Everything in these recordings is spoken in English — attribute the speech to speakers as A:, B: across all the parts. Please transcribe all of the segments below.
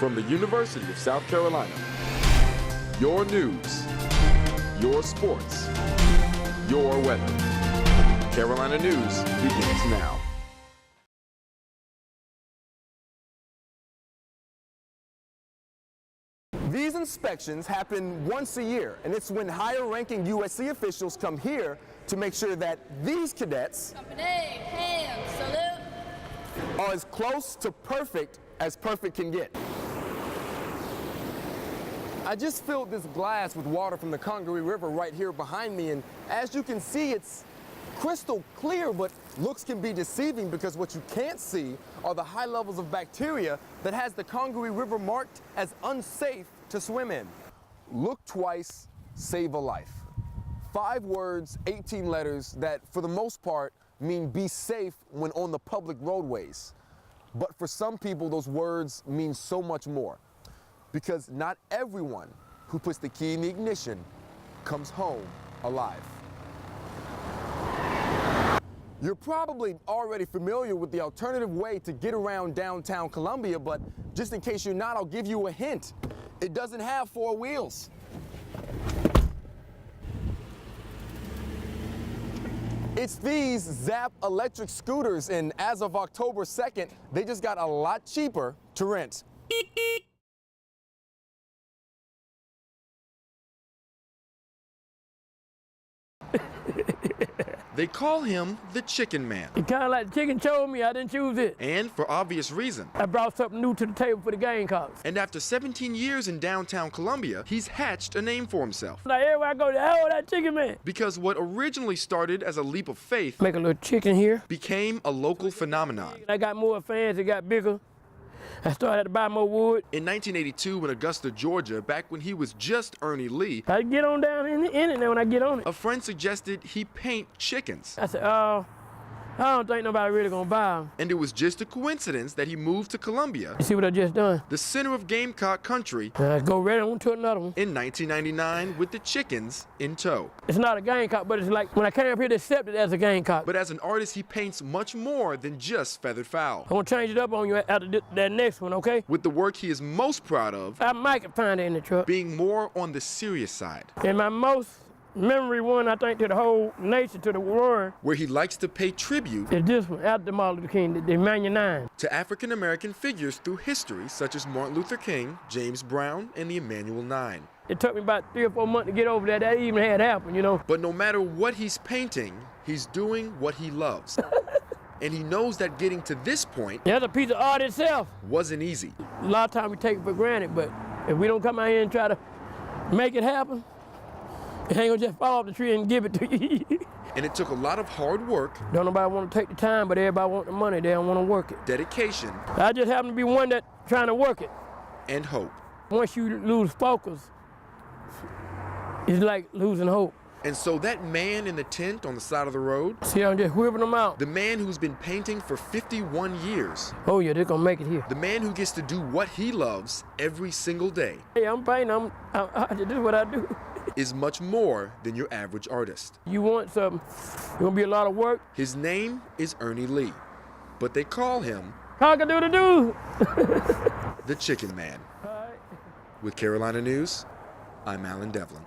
A: from the University of South Carolina. Your news, your sports, your weather. Carolina News begins now.
B: These inspections happen once a year, and it's when higher-ranking USC officials come here to make sure that these cadets are as close to perfect as perfect can get. I just filled this glass with water from the Congaree River right here behind me, and as you can see, it's crystal clear, but looks can be deceiving because what you can't see are the high levels of bacteria that has the Congaree River marked as unsafe to swim in. Look twice, save a life. 5 words, 18 letters that, for the most part, mean be safe when on the public roadways. But for some people, those words mean so much more, because not everyone who puts the key in the ignition comes home alive. You're probably already familiar with the alternative way to get around downtown Columbia, but just in case you're not, I'll give you a hint. It doesn't have 4 wheels. It's these Zapp electric scooters, and as of October 2nd, they just got a lot cheaper to rent.
A: They call him the Chicken Man.
C: It kind of like the chicken chose me, I didn't choose it.
A: And for obvious reason.
C: I brought something new to the table for the Gamecocks.
A: And after 17 years in downtown Columbia, he's hatched a name for himself.
C: Like everywhere I go, oh, that Chicken Man.
A: Because what originally started as a leap of faith
C: Make a little chicken here.
A: became a local phenomenon.
C: I got more fans, it got bigger. I started to buy more wood.
A: In 1982 in Augusta, Georgia, back when he was just Ernie Lee,
C: I get on down in it now when I get on it.
A: a friend suggested he paint chickens.
C: I said, oh, I don't think nobody really gonna buy them.
A: And it was just a coincidence that he moved to Columbia,
C: You see what I just done?
A: the center of Gamecock country,
C: Go right on to another one.
A: in 1999 with the chickens in tow.
C: It's not a Gamecock, but it's like when I came up here, they accepted it as a Gamecock.
A: But as an artist, he paints much more than just feathered fowl.
C: I'm gonna change it up on you after that next one, okay?
A: With the work he is most proud of
C: I might can find it in the truck.
A: being more on the serious side,
C: And my most memory one, I think, to the whole nation, to the world,
A: where he likes to pay tribute
C: is this one, after Martin Luther King, the Emmanuel 9.
A: to African American figures through history, such as Martin Luther King, James Brown, and the Emmanuel 9.
C: It took me about 3 or 4 months to get over that. That even had happened, you know.
A: But no matter what he's painting, he's doing what he loves. And he knows that getting to this point
C: That's a piece of art itself.
A: wasn't easy.
C: A lot of times we take it for granted, but if we don't come out here and try to make it happen, it ain't gonna just fall off the tree and give it to you.
A: And it took a lot of hard work,
C: Don't nobody want to take the time, but everybody want the money. They don't want to work it.
A: dedication,
C: I just happen to be one that trying to work it.
A: and hope.
C: Once you lose focus, it's like losing hope.
A: And so that man in the tent on the side of the road,
C: See, I'm just whipping them out.
A: the man who's been painting for 51 years,
C: Oh yeah, they're gonna make it here.
A: the man who gets to do what he loves every single day,
C: Hey, I'm painting. This is what I do.
A: is much more than your average artist.
C: You want something, it's gonna be a lot of work.
A: His name is Ernie Lee, but they call him
C: Cock-a-doodle-doo.
A: the Chicken Man.
C: All right.
A: With Carolina News, I'm Alan Devlin.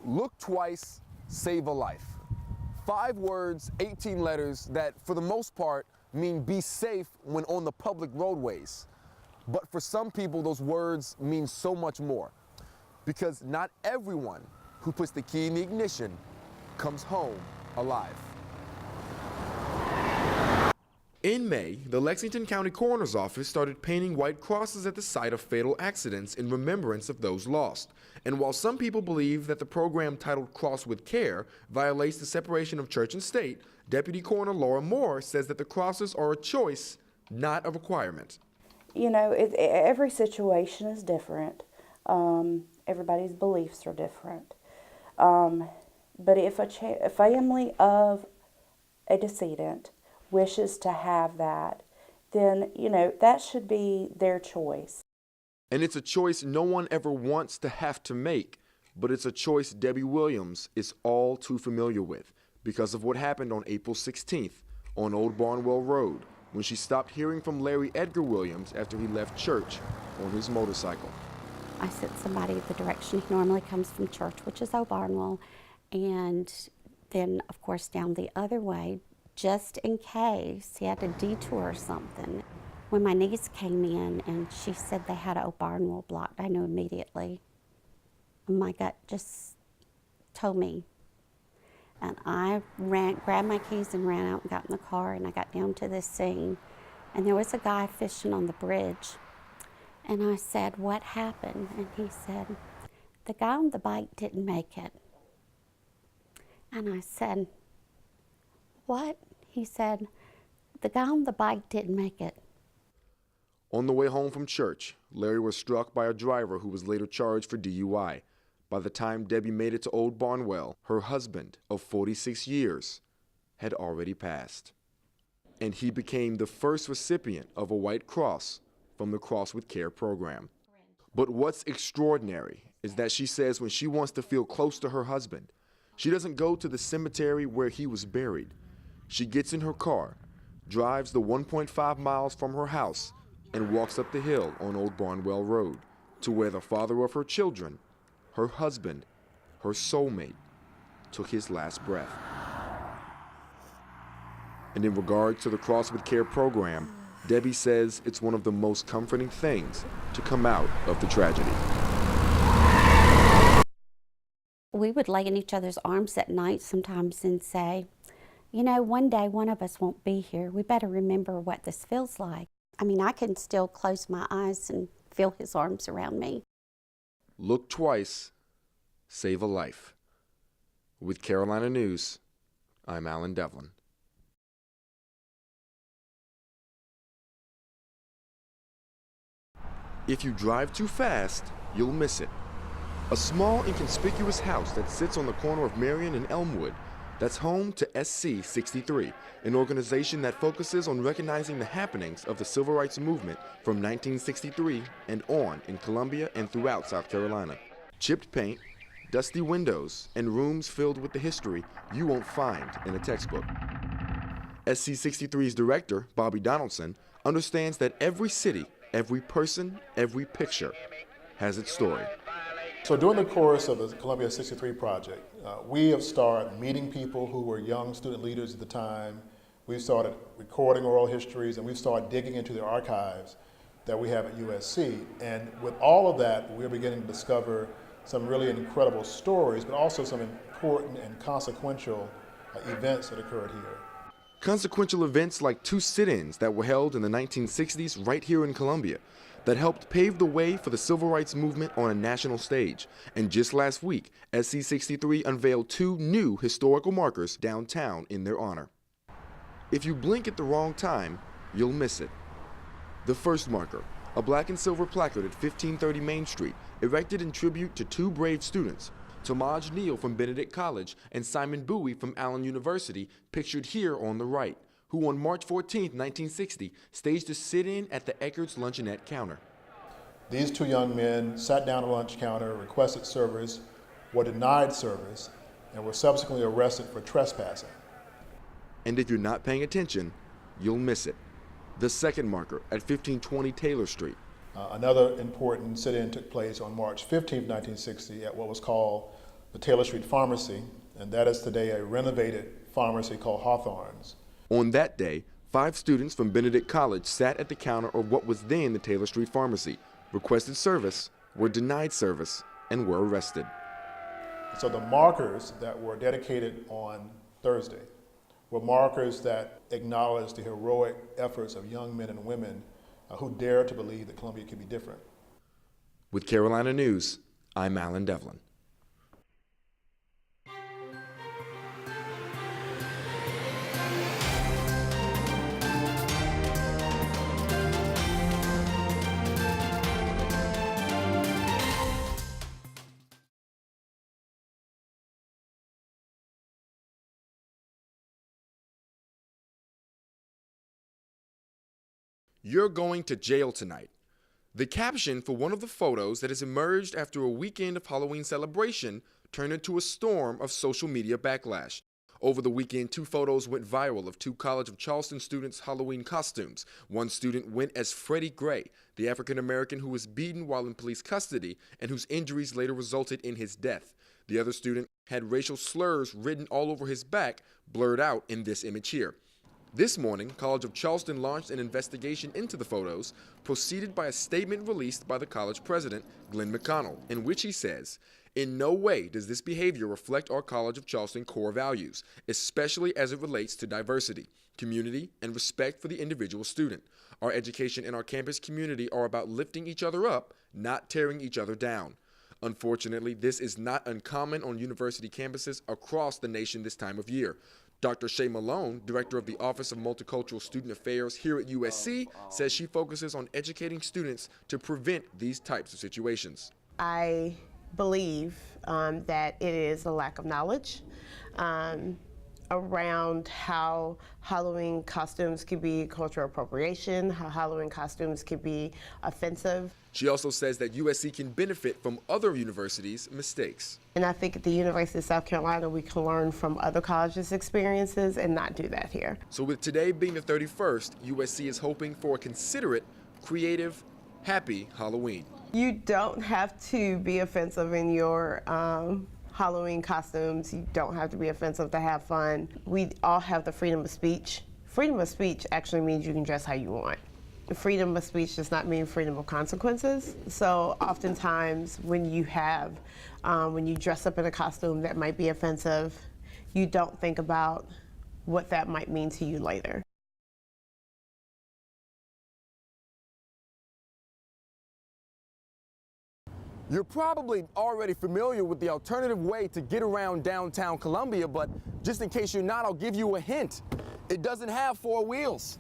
B: Look twice, save a life. 5 words, 18 letters that, for the most part, mean be safe when on the public roadways. But for some people, those words mean so much more, because not everyone who puts the key in the ignition comes home alive.
A: In May, the Lexington County Coroner's Office started painting white crosses at the site of fatal accidents in remembrance of those lost. And while some people believe that the program titled Cross with Care violates the separation of church and state, Deputy Coroner Laura Moore says that the crosses are a choice, not a requirement.
D: You know, every situation is different. Everybody's beliefs are different. But if a family of a decedent wishes to have that, then, you know, that should be their choice.
A: And it's a choice no one ever wants to have to make, but it's a choice Debbie Williams is all too familiar with, because of what happened on April 16th on Old Barnwell Road, when she stopped hearing from Larry Edgar Williams after he left church on his motorcycle.
E: I sent somebody the direction he normally comes from church, which is Old Barnwell, and then, of course, down the other way, just in case he had to detour or something. When my niece came in and she said they had Old Barnwell blocked, I knew immediately. My gut just told me. And I grabbed my keys and ran out and got in the car, and I got down to this scene. And there was a guy fishing on the bridge. And I said, "What happened?" And he said, "The guy on the bike didn't make it." And I said, "What?" He said, "The guy on the bike didn't make it."
A: On the way home from church, Larry was struck by a driver who was later charged for DUI. By the time Debbie made it to Old Barnwell, her husband of 46 years had already passed. And he became the first recipient of a White Cross from the Cross with Care program. But what's extraordinary is that she says when she wants to feel close to her husband, she doesn't go to the cemetery where he was buried. She gets in her car, drives the 1.5 miles from her house, and walks up the hill on Old Barnwell Road to where the father of her children, her husband, her soulmate, took his last breath. And in regard to the Cross with Care program, Debbie says it's one of the most comforting things to come out of the tragedy.
E: We would lay in each other's arms at night sometimes and say, "You know, one day one of us won't be here. We better remember what this feels like." I mean, I can still close my eyes and feel his arms around me.
A: Look twice, save a life. With Carolina News, I'm Alan Devlin. If you drive too fast, you'll miss it. A small, inconspicuous house that sits on the corner of Marion and Elmwood, that's home to SC63, an organization that focuses on recognizing the happenings of the Civil Rights Movement from 1963 and on in Columbia and throughout South Carolina. Chipped paint, dusty windows, and rooms filled with the history you won't find in a textbook. SC63's director, Bobby Donaldson, understands that every city, every person, every picture has its story.
F: So during the course of the Columbia 63 project, we have started meeting people who were young student leaders at the time. We started recording oral histories, and we started digging into the archives that we have at USC. And with all of that, we're beginning to discover some really incredible stories, but also some important and consequential events that occurred here.
A: Consequential events like two sit-ins that were held in the 1960s right here in Columbia that helped pave the way for the civil rights movement on a national stage. And just last week, SC63 unveiled two new historical markers downtown in their honor. If you blink at the wrong time, you'll miss it. The first marker, a black and silver placard at 1530 Main Street, erected in tribute to two brave students, Tamaj Neal from Benedict College and Simon Bowie from Allen University, pictured here on the right, who on March 14, 1960, staged a sit-in at the Eckert's luncheonette counter.
F: These two young men sat down at the lunch counter, requested service, were denied service, and were subsequently arrested for trespassing.
A: And if you're not paying attention, you'll miss it. The second marker at 1520 Taylor Street.
F: Another important sit-in took place on March 15, 1960 at what was called the Taylor Street Pharmacy, and that is today a renovated pharmacy called Hawthorne's.
A: On that day, 5 students from Benedict College sat at the counter of what was then the Taylor Street Pharmacy, requested service, were denied service, and were arrested.
F: So the markers that were dedicated on Thursday were markers that acknowledged the heroic efforts of young men and women who dared to believe that Columbia could be different.
A: With Carolina News, I'm Alan Devlin. "You're going to jail tonight." The caption for one of the photos that has emerged after a weekend of Halloween celebration turned into a storm of social media backlash. Over the weekend, 2 photos went viral of 2 College of Charleston students' Halloween costumes. One student went as Freddie Gray, the African-American who was beaten while in police custody and whose injuries later resulted in his death. The other student had racial slurs written all over his back, blurred out in this image here. This morning, College of Charleston launched an investigation into the photos, preceded by a statement released by the college president, Glenn McConnell, in which he says, "In no way does this behavior reflect our College of Charleston core values, especially as it relates to diversity, community, and respect for the individual student. Our education and our campus community are about lifting each other up, not tearing each other down." Unfortunately, this is not uncommon on university campuses across the nation this time of year. Dr. Shay Malone, director of the Office of Multicultural Student Affairs here at USC, says she focuses on educating students to prevent these types of situations.
G: I believe that it is a lack of knowledge around how Halloween costumes could be cultural appropriation, how Halloween costumes could be offensive.
A: She also says that USC can benefit from other universities' mistakes.
G: And I think at the University of South Carolina, we can learn from other colleges' experiences and not do that here.
A: So with today being the 31st, USC is hoping for a considerate, creative, happy Halloween.
G: You don't have to be offensive in your Halloween costumes. You don't have to be offensive to have fun. We all have the freedom of speech. Freedom of speech actually means you can dress how you want. Freedom of speech does not mean freedom of consequences. So oftentimes when you dress up in a costume that might be offensive, you don't think about what that might mean to you later.
B: You're probably already familiar with the alternative way to get around downtown Columbia, but just in case you're not, I'll give you a hint. It doesn't have 4 wheels.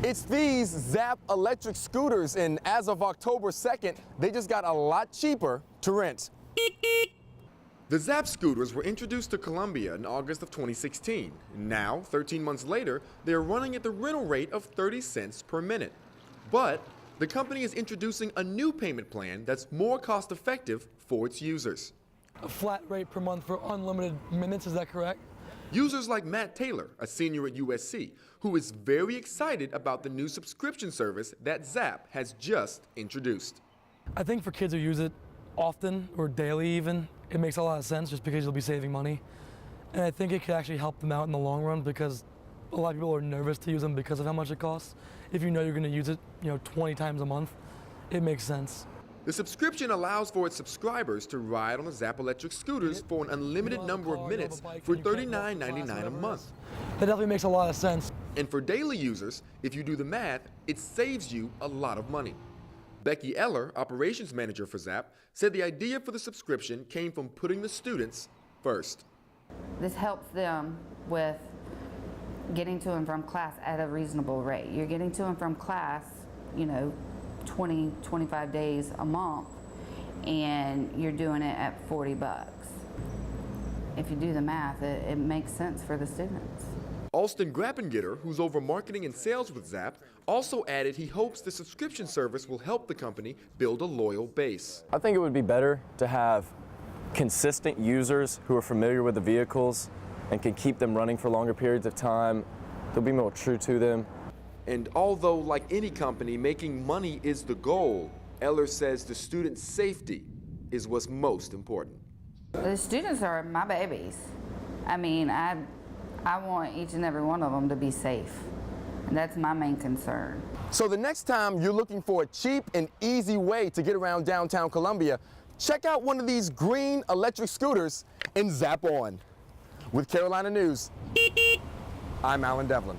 B: It's these Zapp electric scooters, and as of October 2nd, they just got a lot cheaper to rent.
A: The Zapp scooters were introduced to Columbia in August of 2016. Now, 13 months later, they are running at the rental rate of 30 cents per minute. But the company is introducing a new payment plan that's more cost-effective for its users.
H: A flat rate per month for unlimited minutes, is that correct?
A: Users like Matt Taylor, a senior at USC, who is very excited about the new subscription service that Zapp has just introduced.
H: I think for kids who use it often or daily even, it makes a lot of sense just because you'll be saving money. And I think it could actually help them out in the long run because a lot of people are nervous to use them because of how much it costs. If you know you're going to use it, 20 times a month, it makes sense.
A: The subscription allows for its subscribers to ride on the Zapp electric scooters for an unlimited number of minutes for $39.99 a month.
H: That definitely makes a lot of sense.
A: And for daily users, if you do the math, it saves you a lot of money. Becky Eller, operations manager for Zapp, said the idea for the subscription came from putting the students first.
I: This helps them with getting to and from class at a reasonable rate. You're getting to and from class, 20, 25 days a month, and you're doing it at $40. If you do the math, it makes sense for the students.
A: Alston Grappengitter, who's over marketing and sales with Zapp, also added he hopes the subscription service will help the company build a loyal base.
J: I think it would be better to have consistent users who are familiar with the vehicles and can keep them running for longer periods of time. They'll be more true to them.
A: And although, like any company, making money is the goal, Eller says the student safety is what's most important.
I: The students are my babies. I mean, I want each and every one of them to be safe, and that's my main concern.
B: So the next time you're looking for a cheap and easy way to get around downtown Columbia, check out one of these green electric scooters and Zapp on. With Carolina News, I'm Alan Devlin.